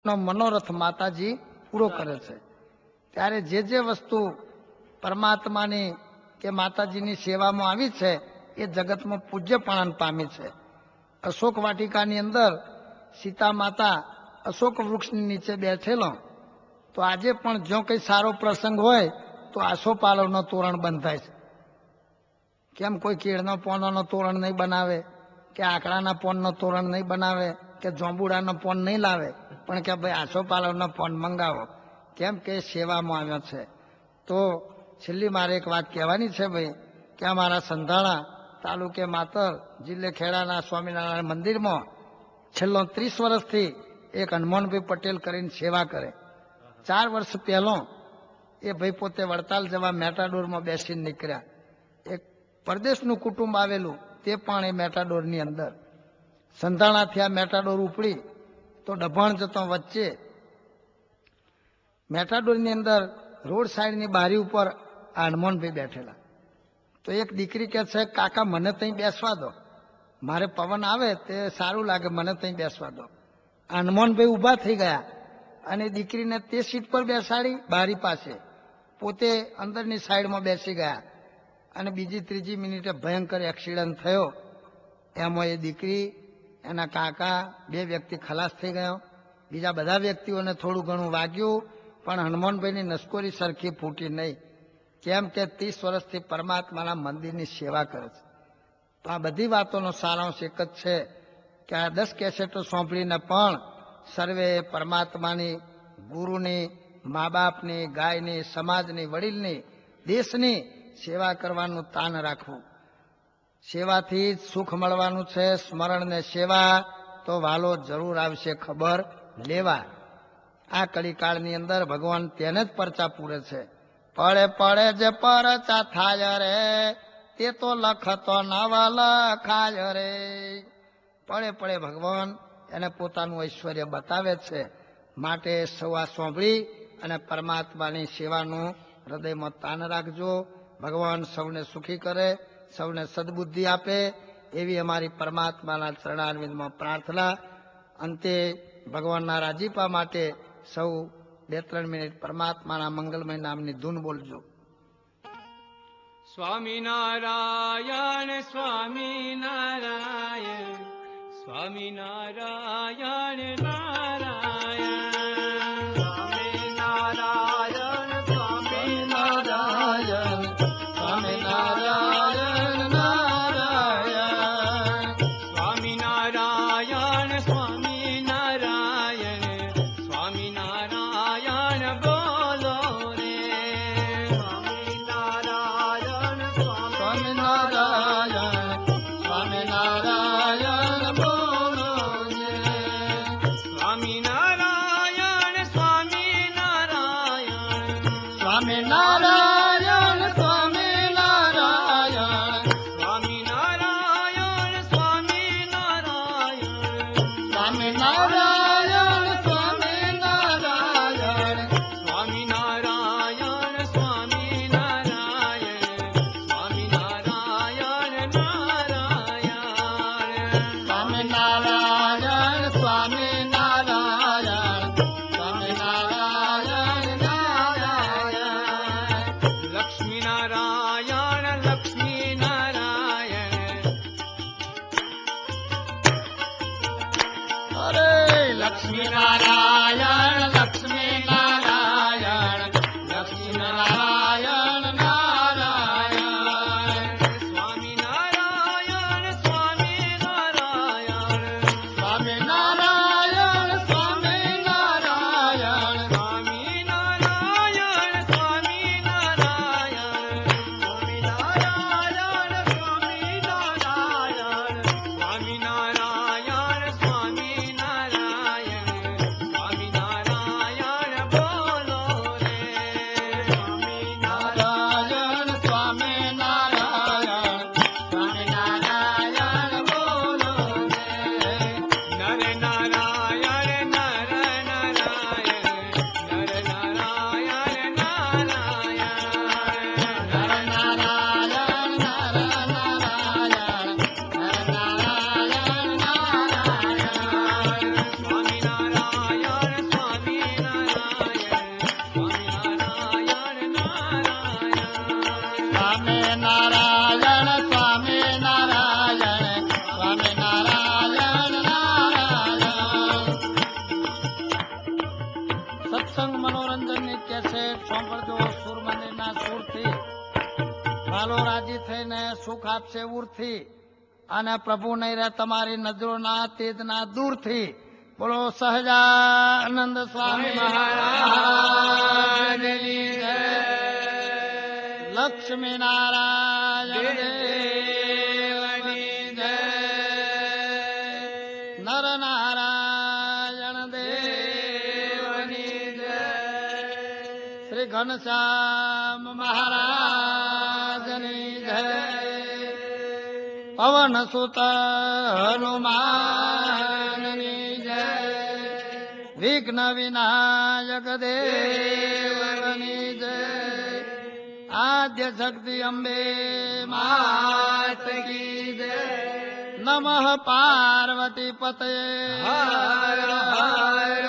નો મનોરથ માતાજી પૂરો કરે છે। ત્યારે જે વસ્તુ પરમાત્માની કે માતાજીની સેવામાં આવી છે એ જગતમાં પૂજ્યપણાને પામી છે। અશોક વાટિકાની અંદર સીતા માતા અશોક વૃક્ષની નીચે બેઠેલો, તો આજે પણ જો કંઈ સારો પ્રસંગ હોય તો આસોપાલવનો તોરણ બંધાય છે। કેમ કોઈ કેળનો પોનનો તોરણ નહીં બનાવે, કે આકડાના પોનનો તોરણ નહીં બનાવે, કે જોંબુડાનો પોન નહીં લાવે, પણ કે ભાઈ આસોપાલવનો પોન મંગાવો, કેમ કે સેવામાં આવ્યો છે। તો છેલ્લી મારે એક વાત કહેવાની છે ભાઈ, કે અમારા સંધાણા તાલુકે માતર જિલ્લે ખેડાના સ્વામિનારાયણ મંદિરમાં છેલ્લો 30 વર્ષથી એક હનુમાનભાઈ પટેલ કરીને સેવા કરે। 4 વર્ષ પહેલો એ ભાઈ પોતે વડતાલ જવા મેટાડોરમાં બેસીને નીકળ્યા। એક પરદેશનું કુટુંબ આવેલું તે પણ એ મેટાડોરની અંદર સંધાણાથી આ મેટાડોર ઉપડી તો ડભાણ જતો વચ્ચે મેટાડોરની અંદર રોડ સાઈડની બારી ઉપર આ હનુમાનભાઈ બેઠેલા। તો એક દીકરી કહે છે, કાકા મને ત્યાં બેસવા દો, મારે પવન આવે તે સારું લાગે, મને ત્યાં બેસવા દો। હનુમાનભાઈ ઊભા થઈ ગયા અને દીકરીને તે સીટ પર બેસાડી બારી પાસે, પોતે અંદરની સાઈડમાં બેસી ગયા અને બીજી ત્રીજી મિનિટે ભયંકર એક્સિડન્ટ થયો। એમાં એ દીકરી, એના કાકા, 2 વ્યક્તિ ખલાસ થઈ ગયો। બીજા બધા વ્યક્તિઓને થોડું ઘણું વાગ્યું, પણ હનુમાનભાઈની નસકોરી સરખી ફૂટી નહીં, કેમ કે 30 વર્ષથી પરમાત્માના મંદિરની સેવા કરે છે। તો આ બધી વાતોનો સારાંશ એક જ છે કે આ 10 કેસેટો સાંભળીને પણ સર્વે પરમાત્માની, ગુરુની, મા બાપની, ગાયની, સમાજની, વડીલની, દેશની સેવા કરવાનું તાન રાખવું। સેવાથી જ સુખ મળવાનું છે। સ્મરણ ને સેવા તો વાલો જરૂર આવશે ખબર લેવા। આ કળીકાળની અંદર ભગવાન તેને જ પરચા પૂરે છે। પડે પડે જે પરચા થાય રે, તે તો લખતો નવા લખાય રે। પડે પડે ભગવાન એને પોતાનું ઐશ્વર્ય બતાવે છે। માટે સૌ આ સાંભળી અને પરમાત્માની સેવાનું હૃદયમાં તાન રાખજો। ભગવાન સૌને સુખી કરે, સૌને સદબુદ્ધિ આપે, એવી અમારી પરમાત્માના ચરણારવિંદમાં પ્રાર્થના। અંતે ભગવાનના રાજીપા માટે સૌ 2-3 મિનિટ પરમાત્માના મંગલમય નામની ધૂન બોલજો। સ્વામિનારાયણ સ્વામિનારાયણ સ્વામિનારાયણ નારાયણ સ્વામિનારાયણ સ્વામિનારાયણ સ્વામિનારાયણ નારાયણ સ્વામિનારાયણ સ્વામિનારાયણ સ્વામિનારાયણ બોલો રે સ્વામિનારાયણ સ્વામિનારાયણ સ્વામિનારાયણ બોલો રે સ્વામિનારાયણ સ્વામિનારાયણ સ્વામિનારાયણ સ્વામિનારાયણ સ્વામિનારાયણ સ્વામિનારાયણ સ્વામિનારાયણ સ્વામિનારાયણ સ્વામિનારાયણ સ્વામિનારાયણ સ્વામિનારાયણ નારાયણ સ્વામિનારાયણ સ્વામિનારાયણ સ્વામિનારાયણ નારાયણ સાંભળજો સુર મંદિરના સુરથી ભાલો રાજી થઈને સુખ આપશે ઉરથી અને પ્રભુ નહીં રહે તમારી નજરોના તેજના દૂરથી. બોલો સહજાનંદ સ્વામી મહારાજની જય. લક્ષ્મી નારાયણ દેવની જય. નર નારાયણ દેવની જય. શ્રી ઘનશ્યામ મહારાજની જય. પવન સુત હનુમાનની જય. વિઘ્ન વિનાયક દેવની જય. આદ્ય શક્તિ અંબે માત કી જય. નમઃ પાર્વતી પતયે હર હર